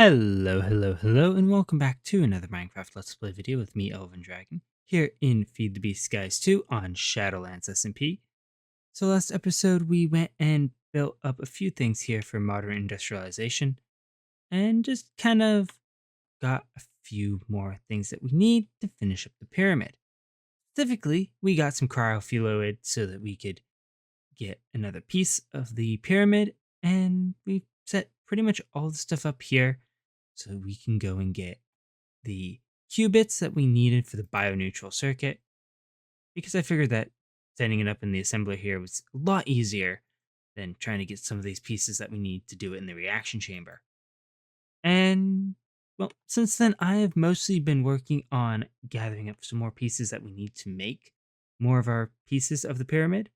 Hello, and welcome back to another Minecraft Let's Play video with me, Elven Dragon, here in Feed the Beast Guys 2 on Shadowlands SMP. So last episode, we went and built up a few things here for modern industrialization, and just kind of got a few more things that we need to finish up the pyramid. Specifically, we got some cryofluid so that we could get another piece of the pyramid, and we set pretty much all the stuff up here so we can go and get the qubits that we needed for the bioneutral circuit, because I figured that setting it up in the assembler here was a lot easier than trying to get some of these pieces that we need to do it in the reaction chamber. And well, since then I have mostly been working on gathering up some more pieces that we need to make more of our pieces of the pyramid,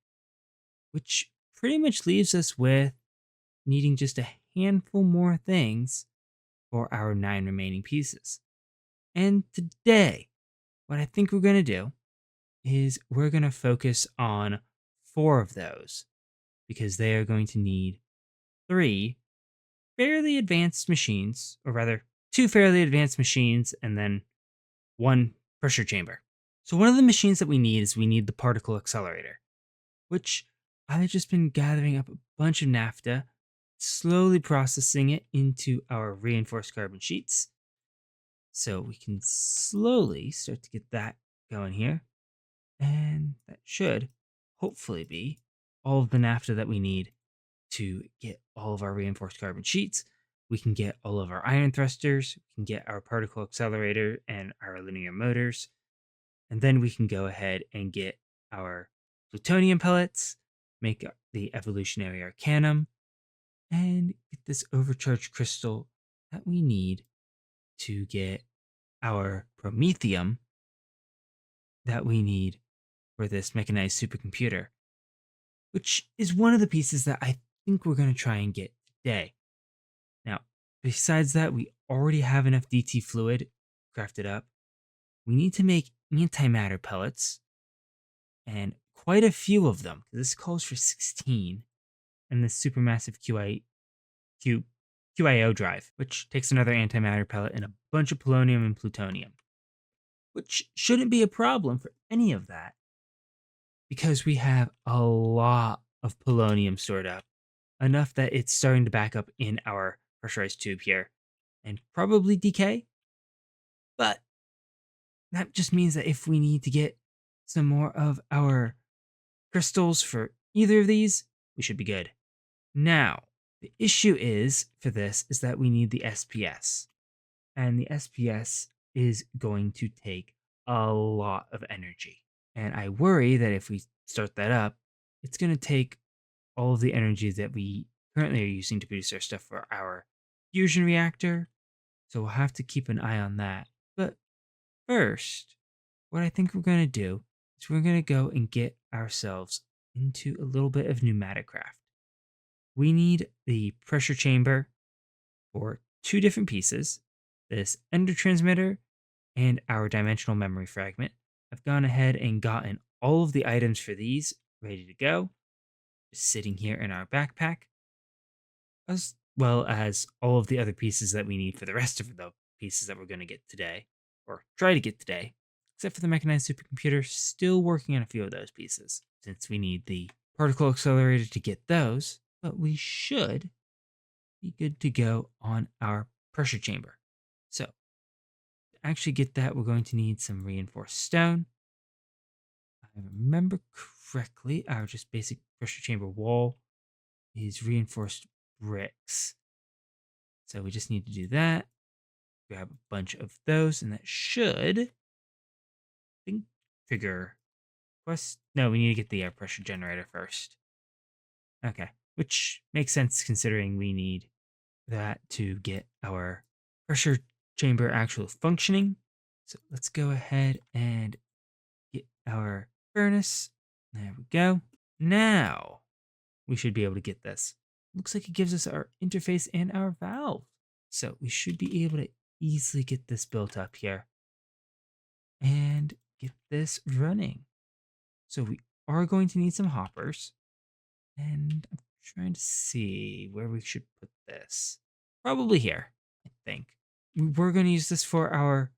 which pretty much leaves us with needing just a handful more things for our 9 remaining pieces. And today, what I think we're going to do is we're going to focus on 4 of those, because they are going to need 3 fairly advanced machines, or rather 2 fairly advanced machines and then 1 pressure chamber. So one of the machines that we need is we need the particle accelerator, which I've just been gathering up a bunch of naphtha, slowly processing it into our reinforced carbon sheets. So we can slowly start to get that going here. And that should hopefully be all of the naphtha that we need to get all of our reinforced carbon sheets. We can get all of our iron thrusters, we can get our particle accelerator and our linear motors. And then we can go ahead and get our plutonium pellets, make the evolutionary arcanum, and get this overcharged crystal that we need to get our promethium that we need for this mechanized supercomputer, which is one of the pieces that I think we're going to try and get today. Now, besides that, we already have enough DT fluid crafted up. We need to make antimatter pellets, and quite a few of them. This calls for 16, and this supermassive QIO drive, which takes another antimatter pellet and a bunch of polonium and plutonium, which shouldn't be a problem for any of that, because we have a lot of polonium stored up, enough that it's starting to back up in our pressurized tube here and probably decay. But that just means that if we need to get some more of our crystals for either of these, we should be good. Now, the issue is for this is that we need the SPS, and the SPS is going to take a lot of energy. And I worry that if we start that up, it's going to take all of the energy that we currently are using to produce our stuff for our fusion reactor. So we'll have to keep an eye on that. But first, what I think we're going to do is we're going to go and get ourselves into a little bit of pneumaticraft. We need the pressure chamber for 2 different pieces, this ender transmitter and our dimensional memory fragment. I've gone ahead and gotten all of the items for these ready to go, just sitting here in our backpack, as well as all of the other pieces that we need for the rest of the pieces that we're going to get today, or try to get today, except for the mechanized supercomputer. Still working on a few of those pieces, since we need the particle accelerator to get those, but we should be good to go on our pressure chamber. So, to actually get that, we're going to need some reinforced stone. If I remember correctly, our just basic pressure chamber wall is reinforced bricks. So we just need to do that. Grab a bunch of those, and that should, I think, trigger quest. No, we need to get the air pressure generator first. Okay, which makes sense considering we need that to get our pressure chamber actually functioning. So let's go ahead and get our furnace. There we go. Now we should be able to get this. Looks like it gives us our interface and our valve. So we should be able to easily get this built up here and get this running. So we are going to need some hoppers, and I'm trying to see where we should put this. Probably here, I think. We were going to use this for our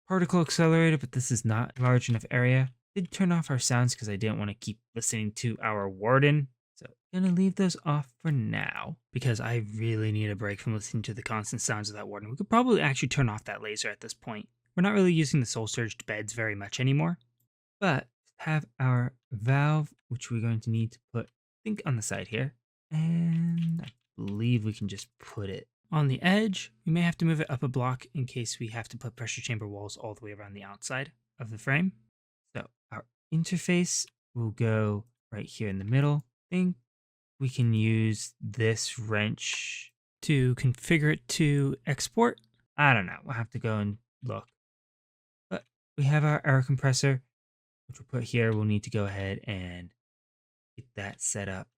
particle accelerator, but this is not a large enough area. I did turn off our sounds because I didn't want to keep listening to our warden. So I'm going to leave those off for now because I really need a break from listening to the constant sounds of that warden. We could probably actually turn off that laser at this point. We're not really using the soul surged beds very much anymore, but have our valve, which we're going to need to put, I think, on the side here. And I believe we can just put it on the edge. We may have to move it up a block in case we have to put pressure chamber walls all the way around the outside of the frame. So our interface will go right here in the middle. I think we can use this wrench to configure it to export. I don't know. We'll have to go and look. But we have our air compressor, which we'll put here. We'll need to go ahead and get that set up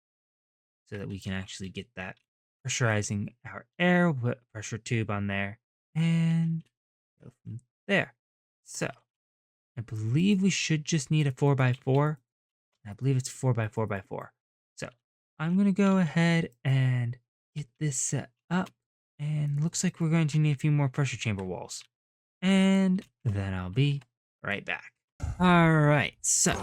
so that we can actually get that pressurizing our air. We'll put a pressure tube on there and go from there. So I believe we should just need a 4x4. I believe it's 4x4x4. So I'm going to go ahead and get this set up. And looks like we're going to need a few more pressure chamber walls. And then I'll be right back. All right, so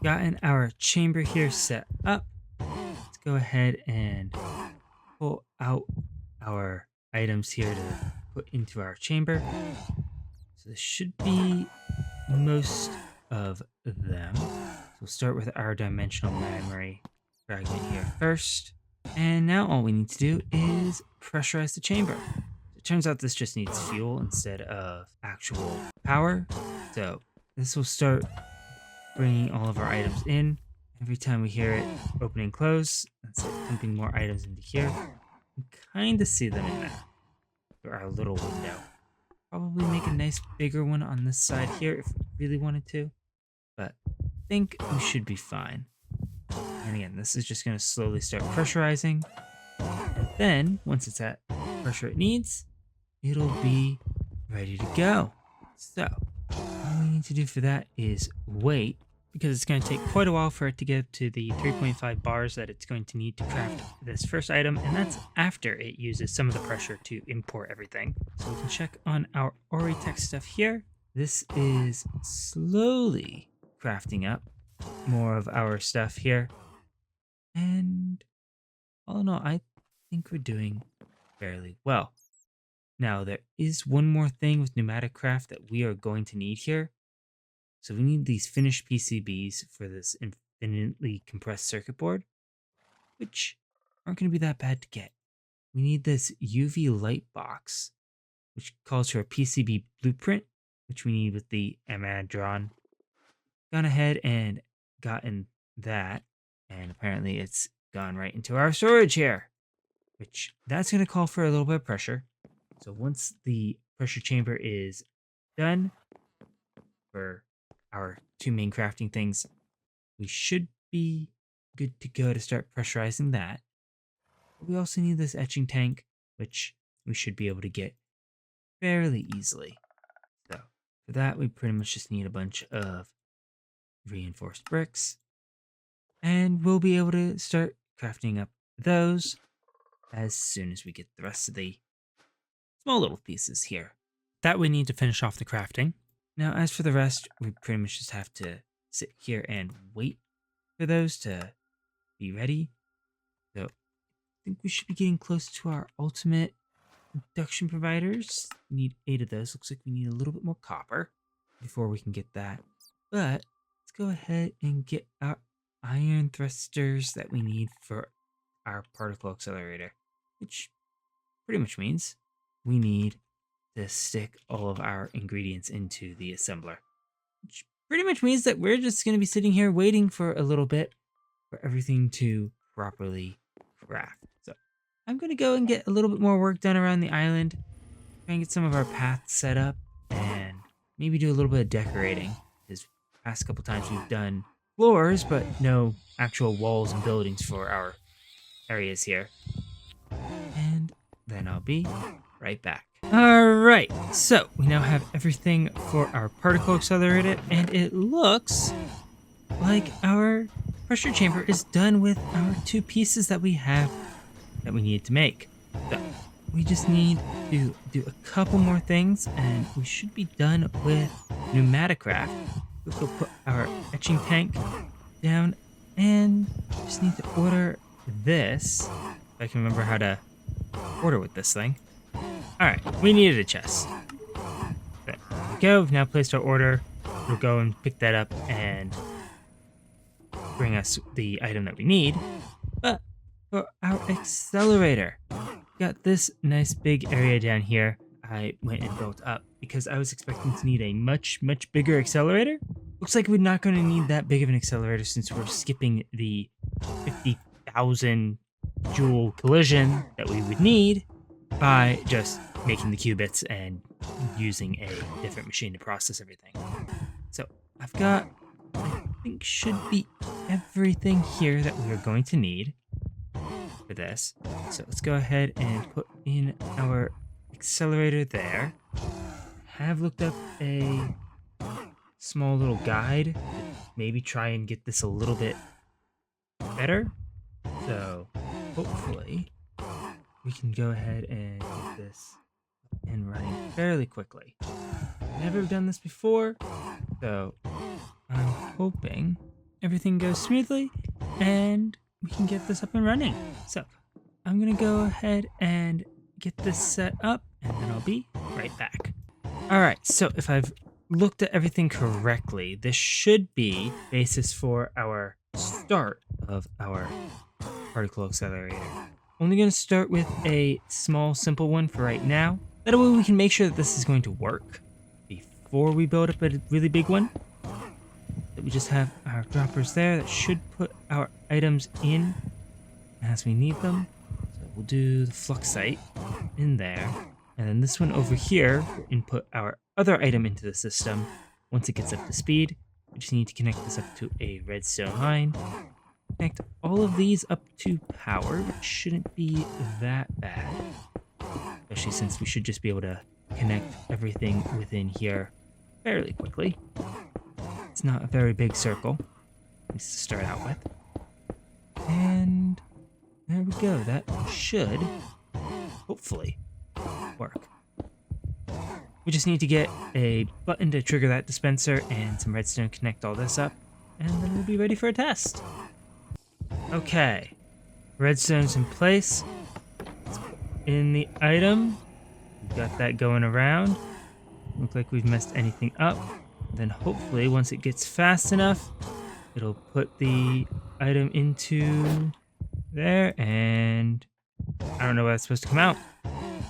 gotten our chamber here set up. Let's go ahead and pull out our items here to put into our chamber. So this should be most of them. So we'll start with our dimensional memory fragment here first. And now all we need to do is pressurize the chamber. It turns out this just needs fuel instead of actual power. So this will start bringing all of our items in. Every time we hear it open and close, that's it, pumping more items into here. You can kind of see them in that through our little window. Probably make a nice bigger one on this side here if we really wanted to, but I think we should be fine. And again, this is just going to slowly start pressurizing. And then, once it's at pressure it needs, it'll be ready to go. So, all we need to do for that is wait, because it's going to take quite a while for it to get to the 3.5 bars that it's going to need to craft this first item, and that's after it uses some of the pressure to import everything. So we can check on our Oritech stuff here. This is slowly crafting up more of our stuff here. And all in all, I think we're doing fairly well. Now, there is one more thing with pneumaticraft that we are going to need here. So we need these finished PCBs for this infinitely compressed circuit board, which aren't going to be that bad to get. We need this UV light box, which calls for a PCB blueprint, which we need with the antimatter. Gone ahead and gotten that, and apparently it's gone right into our storage here, which that's going to call for a little bit of pressure. So once the pressure chamber is done for our two main crafting things, we should be good to go to start pressurizing that. But we also need this etching tank, which we should be able to get fairly easily. So for that, we pretty much just need a bunch of reinforced bricks, and we'll be able to start crafting up those as soon as we get the rest of the small little pieces here that we need to finish off the crafting. Now, as for the rest, we pretty much just have to sit here and wait for those to be ready. So I think we should be getting close to our ultimate induction providers. We need 8 of those. Looks like we need a little bit more copper before we can get that. But let's go ahead and get our iron thrusters that we need for our particle accelerator, which pretty much means we need to stick all of our ingredients into the assembler, which pretty much means that we're just going to be sitting here waiting for a little bit for everything to properly craft. So I'm going to go and get a little bit more work done around the island, try and get some of our paths set up, and maybe do a little bit of decorating, because past couple times we've done floors, but no actual walls and buildings for our areas here. And then I'll be right back. Alright, so we now have everything for our particle accelerator, and it looks like our pressure chamber is done with our 2 pieces that we have that we needed to make. So we just need to do a couple more things and we should be done with pneumaticraft. We'll go put our etching tank down and just need to order this. If I can remember how to order with this thing. Alright, we needed a chest. There we go, we've now placed our order. We'll go and pick that up and bring us the item that we need. But for our accelerator, got this nice big area down here I went and built up because I was expecting to need a much bigger accelerator. Looks like we're not going to need that big of an accelerator since we're skipping the 50,000 joule collision that we would need by just making the qubits and using a different machine to process everything. So I've got, I think should be everything here that we are going to need for this. So let's go ahead and put in our accelerator there. Have looked up a small little guide to maybe try and get this a little bit better. So hopefully we can go ahead and get this up and running fairly quickly. Never done this before, so I'm hoping everything goes smoothly and we can get this up and running. So I'm gonna go ahead and get this set up and then I'll be right back. All right, so if I've looked at everything correctly, this should be basis for our start of our particle accelerator. Only gonna start with a small, simple one for right now. That way we can make sure that this is going to work before we build up a really big one. That we just have our droppers there that should put our items in as we need them. So we'll do the fluxite in there. And then this one over here, we'll input our other item into the system. Once it gets up to speed, we just need to connect this up to a redstone line. Connect all of these up to power, which shouldn't be that bad. Especially since we should just be able to connect everything within here fairly quickly. It's not a very big circle, at least to start out with. And there we go. That should, hopefully, work. We just need to get a button to trigger that dispenser and some redstone to connect all this up, and then we'll be ready for a test. Okay, redstone's in place. Let's put in the item. We've got that going around. Look like we've messed anything up. Then hopefully once it gets fast enough, it'll put the item into there, and I don't know where that's supposed to come out.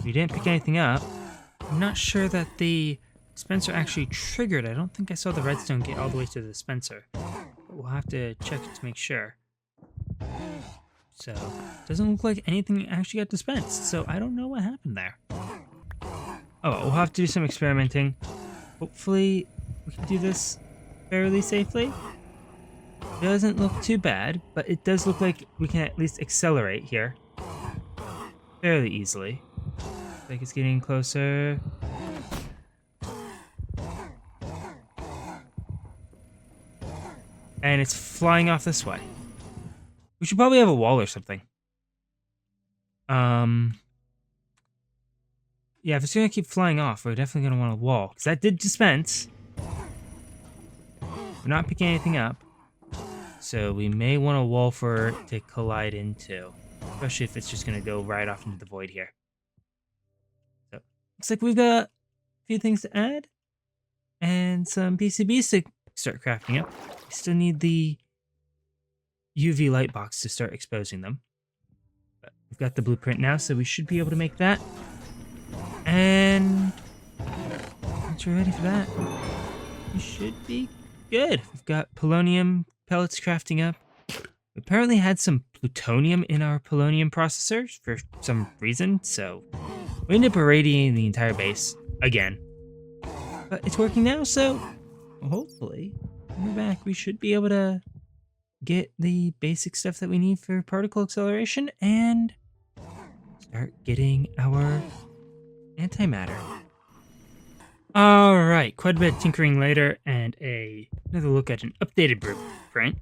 We didn't pick anything up. I'm not sure that the dispenser actually triggered. I don't think I saw the redstone get all the way to the dispenser. But we'll have to check it to make sure. So, doesn't look like anything actually got dispensed, so I don't know what happened there. Oh, well, we'll have to do some experimenting. Hopefully, we can do this fairly safely. Doesn't look too bad, but it does look like we can at least accelerate here fairly easily. Looks like it's getting closer. And it's flying off this way. We should probably have a wall or something. Yeah, if it's gonna keep flying off, we're definitely gonna want a wall. Because that did dispense. We're not picking anything up. So we may want a wall for it to collide into. Especially if it's just gonna go right off into the void here. So, looks like we've got a few things to add. And some PCBs to start crafting up. We still need the UV light box to start exposing them. But we've got the blueprint now, so we should be able to make that. And once we're ready for that, we should be good. We've got polonium pellets crafting up. We apparently had some plutonium in our polonium processor for some reason, so we ended up irradiating the entire base again. But it's working now, so hopefully when we're back, we should be able to get the basic stuff that we need for particle acceleration and start getting our antimatter. Alright, quite a bit of tinkering later and another look at an updated blueprint.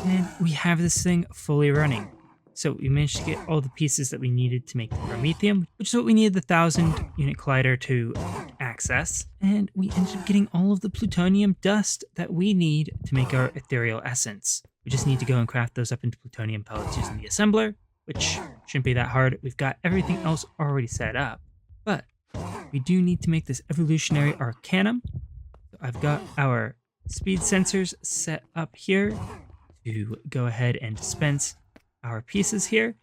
And we have this thing fully running. So we managed to get all the pieces that we needed to make the promethium, which is what we needed the 1,000-unit collider to access. And we ended up getting all of the plutonium dust that we need to make our ethereal essence. We just need to go and craft those up into plutonium pellets using the assembler, which shouldn't be that hard. We've got everything else already set up. But we do need to make this evolutionary arcanum. So I've got our speed sensors set up here to go ahead and dispense our pieces here.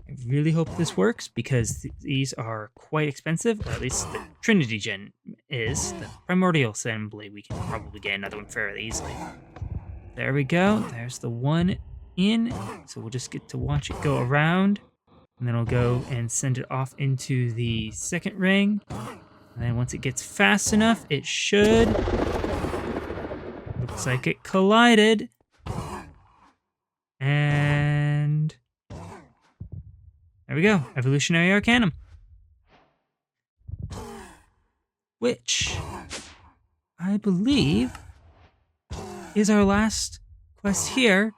I really hope this works because these are quite expensive, or at least the Trinity Gen is. The Primordial Assembly, we can probably get another one fairly easily. There we go. There's the one in. So we'll just get to watch it go around. And then I'll go and send it off into the second ring. And then once it gets fast enough, it should. Looks like it collided. And there we go. Evolutionary Arcanum. Which I believe is our last quest here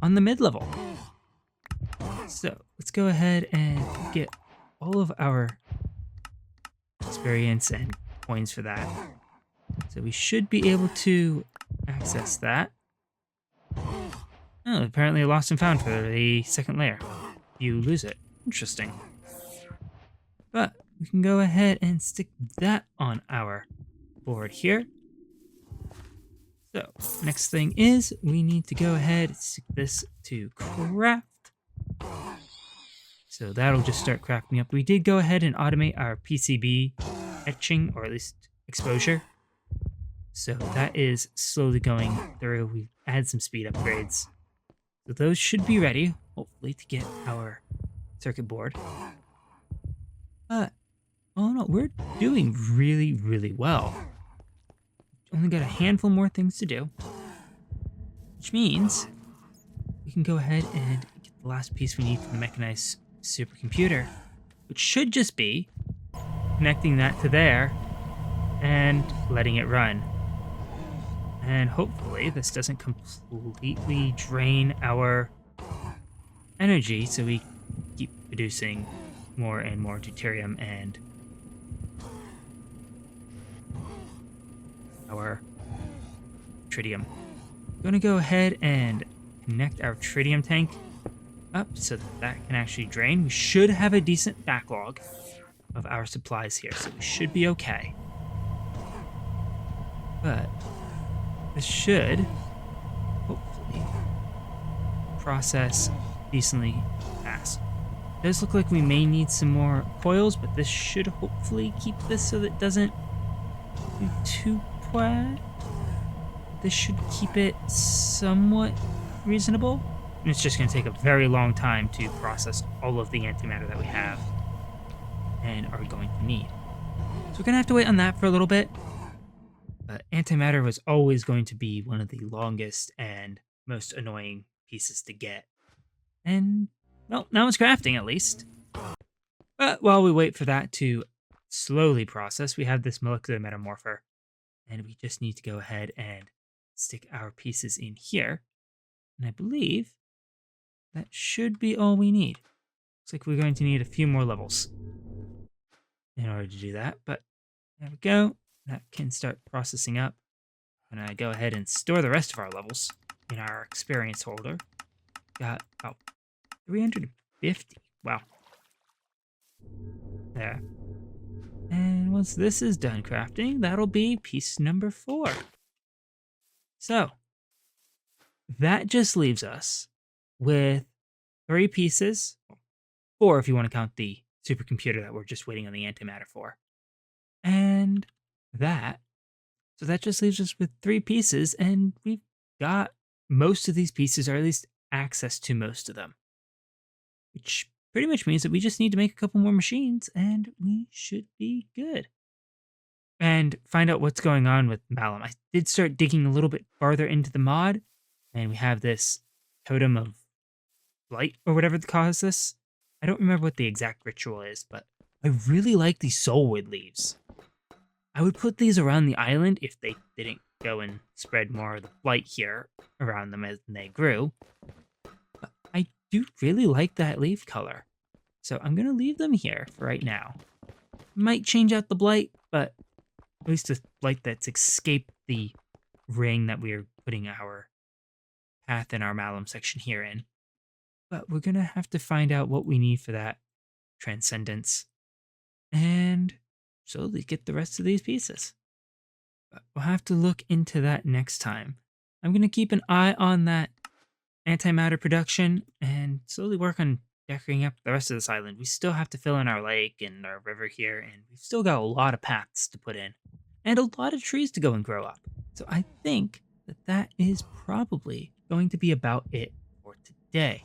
on the mid-level. So let's go ahead and get all of our experience and coins for that. So we should be able to access that. Oh, apparently lost and found for the second layer. You lose it. Interesting. But we can go ahead and stick that on our board here. So next thing is we need to go ahead and stick this to craft. So that'll just start crafting up. We did go ahead and automate our PCB etching, or at least exposure. So that is slowly going through. We add some speed upgrades. So those should be ready, hopefully, to get our circuit board. But, oh no, we're doing really, really well. Only got a handful more things to do. Which means we can go ahead and get the last piece we need from the mechanized supercomputer, which should just be connecting that to there and letting it run. And hopefully this doesn't completely drain our energy, so we keep producing more and more deuterium and our tritium. I'm going to go ahead and connect our tritium tank up so that can actually drain. We should have a decent backlog of our supplies here, so we should be okay. But this should hopefully process decently fast. It does look like we may need some more coils, but this should hopefully keep this so that it doesn't do too bad. This should keep it somewhat reasonable. And it's just going to take a very long time to process all of the antimatter that we have and are going to need. So we're going to have to wait on that for a little bit. But antimatter was always going to be one of the longest and most annoying pieces to get. And, well, now it's crafting at least. But while we wait for that to slowly process, we have this molecular metamorpher. And we just need to go ahead and stick our pieces in here. And I believe that should be all we need. Looks like we're going to need a few more levels in order to do that. But there we go. That can start processing up. And I go ahead and store the rest of our levels in our experience holder. Got about 350. Wow. There. And once this is done crafting, that'll be piece number 4. So, that just leaves us with 3 pieces. 4 if you want to count the supercomputer that we're just waiting on the antimatter for. And so that just leaves us with 3 pieces, and we've got most of these pieces, or at least access to most of them. Which pretty much means that we just need to make a couple more machines, and we should be good. And find out what's going on with Malum. I did start digging a little bit farther into the mod, and we have this totem of light, or whatever to cause this. I don't remember what the exact ritual is, but I really like these soulwood leaves. I would put these around the island if they didn't go and spread more of the light here around them as they grew. But I do really like that leaf color. So I'm going to leave them here for right now. Might change out the blight, but at least the blight that's escaped the ring that we're putting our path in our malum section here in. But we're going to have to find out what we need for that transcendence and slowly get the rest of these pieces. But we'll have to look into that next time. I'm going to keep an eye on that antimatter production and slowly work on decorating up the rest of this island. We still have to fill in our lake and our river here, and we've still got a lot of paths to put in and a lot of trees to go and grow up. So I think that is probably going to be about it for today.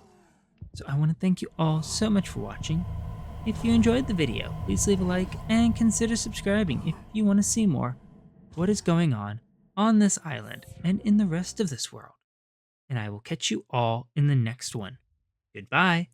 So I want to thank you all so much for watching. If you enjoyed the video, please leave a like and consider subscribing if you want to see more what is going on this island and in the rest of this world. And I will catch you all in the next one. Goodbye.